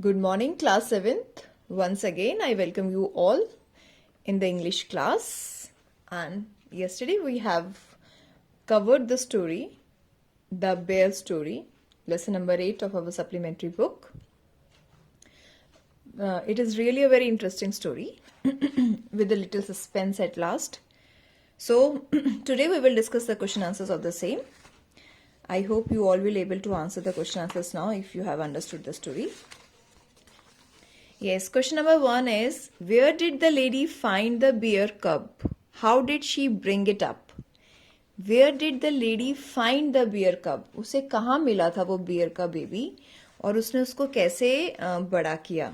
Good morning, class 7th. Once again, I welcome you all in the English class. And yesterday we have covered the story, The Bear Story, lesson number 8 of our supplementary book. It is really a very interesting story with a little suspense at last. So, today we will discuss the question answers of the same. I hope you all will able to answer the question answers now if you have understood the story. Yes, question number 1 is, where did the lady find the bear cub? How did she bring it up? Where did the lady find the bear cub? उसे कहाँ मिला था वो bear का baby और उसने उसको कैसे बड़ा किया?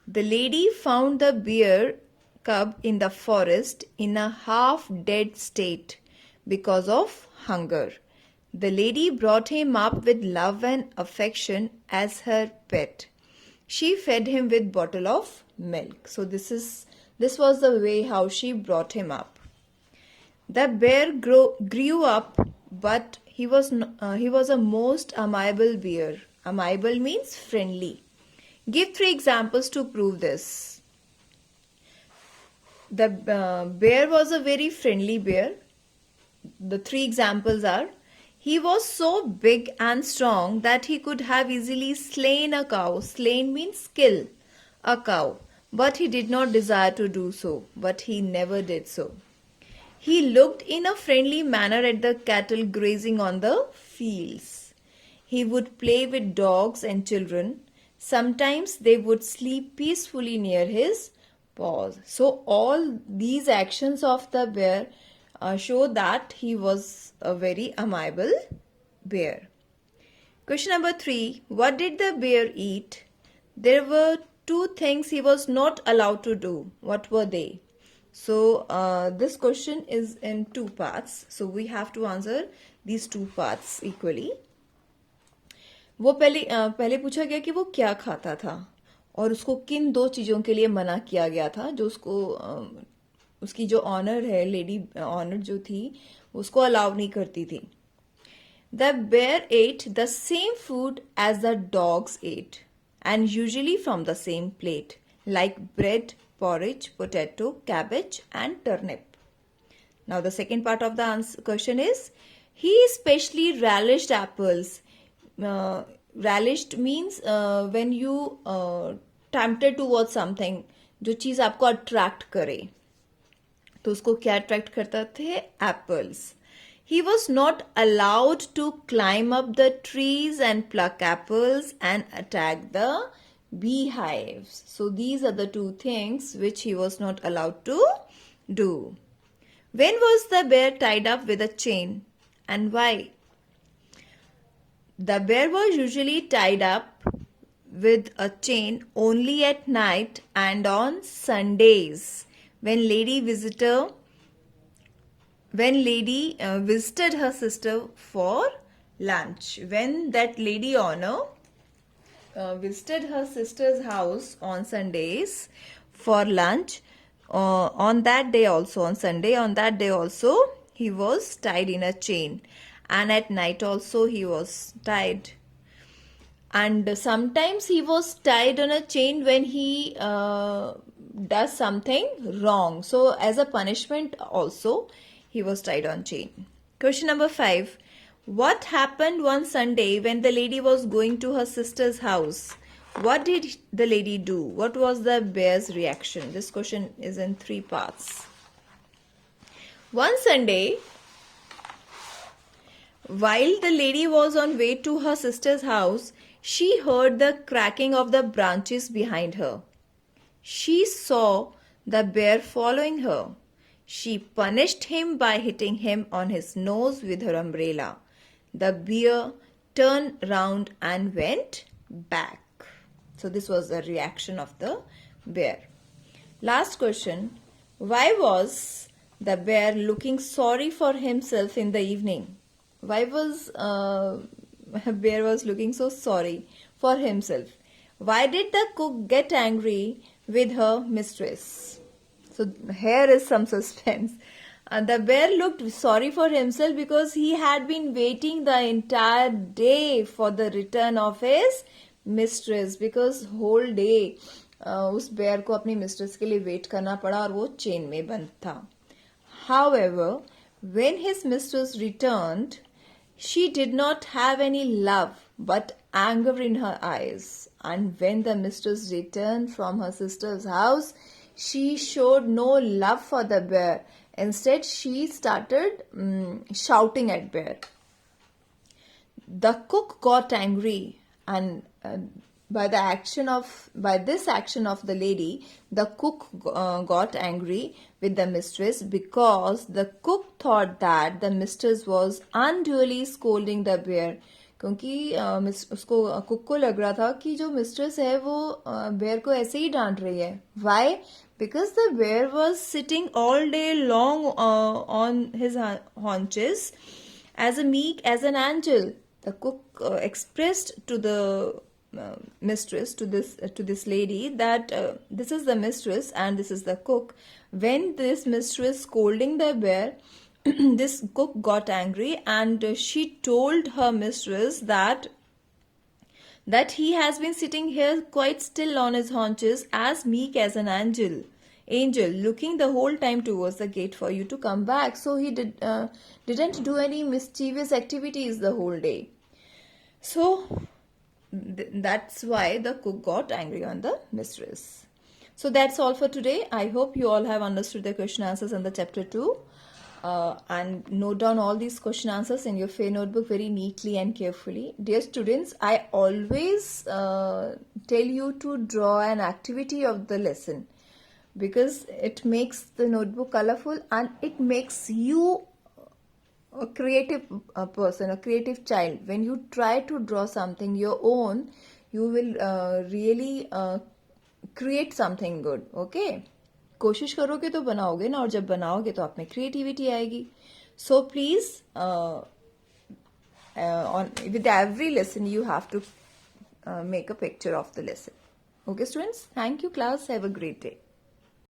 The lady found the bear cub in the forest in a half-dead state because of hunger. The lady brought him up with love and affection as her pet. She fed him with bottle of milk. So this was the way how she brought him up. The bear grew up, but he was a most amiable bear. Amiable means friendly. Give 3 examples to prove this. The bear was a very friendly bear. The 3 examples are, he was so big and strong that he could have easily slain a cow. Slain means kill a cow. But he did not desire to do so. But he never did so. He looked in a friendly manner at the cattle grazing on the fields. He would play with dogs and children. Sometimes they would sleep peacefully near his paws. So all these actions of the bear show that he was a very amiable bear. Question number 3. What did the bear eat? There were 2 things he was not allowed to do. What were they? So this question is in 2 parts. So we have to answer these 2 parts equally. वो पहले पूछा गया कि वो क्या खाता था और उसको किन 2 चीज़ों के लिए मना किया गया था जो उसको उसकी जो ऑनर है, लेडी ऑनर जो थी, उसको अलाउ नहीं करती थी. The bear ate the same food as the dogs ate and usually from the same plate, like bread, porridge, potato, cabbage and turnip. Now the second part of the question is, he especially relished apples. Relished means when you tempted towards something, जो चीज़ आपको attract करे, तो उसको क्या attract करता थे? Apples. He was not allowed to climb up the trees and pluck apples and attack the beehives. So these are the 2 things which he was not allowed to do. When was the bear tied up with a chain and why? The bear was usually tied up with a chain only at night and on Sundays when lady visited her sister for lunch. When that lady owner visited her sister's house on Sundays for lunch, on Sunday also, he was tied in a chain. And at night also he was tied. And sometimes he was tied on a chain when he does something wrong. So as a punishment also, he was tied on chain. Question number 5. What happened one Sunday when the lady was going to her sister's house? What did the lady do? What was the bear's reaction? This question is in 3 parts. One Sunday, while the lady was on way to her sister's house, she heard the cracking of the branches behind her. She saw the bear following her. She punished him by hitting him on his nose with her umbrella. The bear turned round and went back. So this was the reaction of the bear. Last question. Why was the bear looking sorry for himself in the evening? Why was bear was looking so sorry for himself? Why did the cook get angry with her mistress? So here is some suspense. The bear looked sorry for himself because he had been waiting the entire day for the return of his mistress because whole day उस bear को अपनी mistress के लिए wait करना पड़ा और वो chain में बंद था. However, when his mistress returned, she did not have any love but anger in her eyes. And when the mistress returned from her sister's house, she showed no love for the bear. Instead, she started shouting at bear. The cook got angry, and by this action of the lady, the cook got angry with the mistress because the cook thought that the mistress was unduly scolding the bear. क्योंकि उसको cook को लग रहा था कि जो mistress है वो बेयर को ऐसे ही डांट रही है. Why? Because the bear was sitting all day long on his haunches as a meek as an angel. The cook expressed to the mistress, to this lady, that this is the mistress and this is the cook. When this mistress scolding the bear, this cook got angry and she told her mistress that he has been sitting here quite still on his haunches as meek as an angel, looking the whole time towards the gate for you to come back. So he didn't do any mischievous activities the whole day. So that's why the cook got angry on the mistress. So that's all for today. I hope you all have understood the question answers in the chapter 2. And note down all these question answers in your fair notebook very neatly and carefully. Dear students, I always tell you to draw an activity of the lesson because it makes the notebook colorful and it makes you a creative person, a creative child. When you try to draw something your own, you will really create something good. Okay? कोशिश करोगे तो बनाओगे ना, और जब बनाओगे तो आप में क्रिएटिविटी आएगी. So please, with every lesson you have to make a picture of the lesson. Okay students? Thank you class. Have a great day.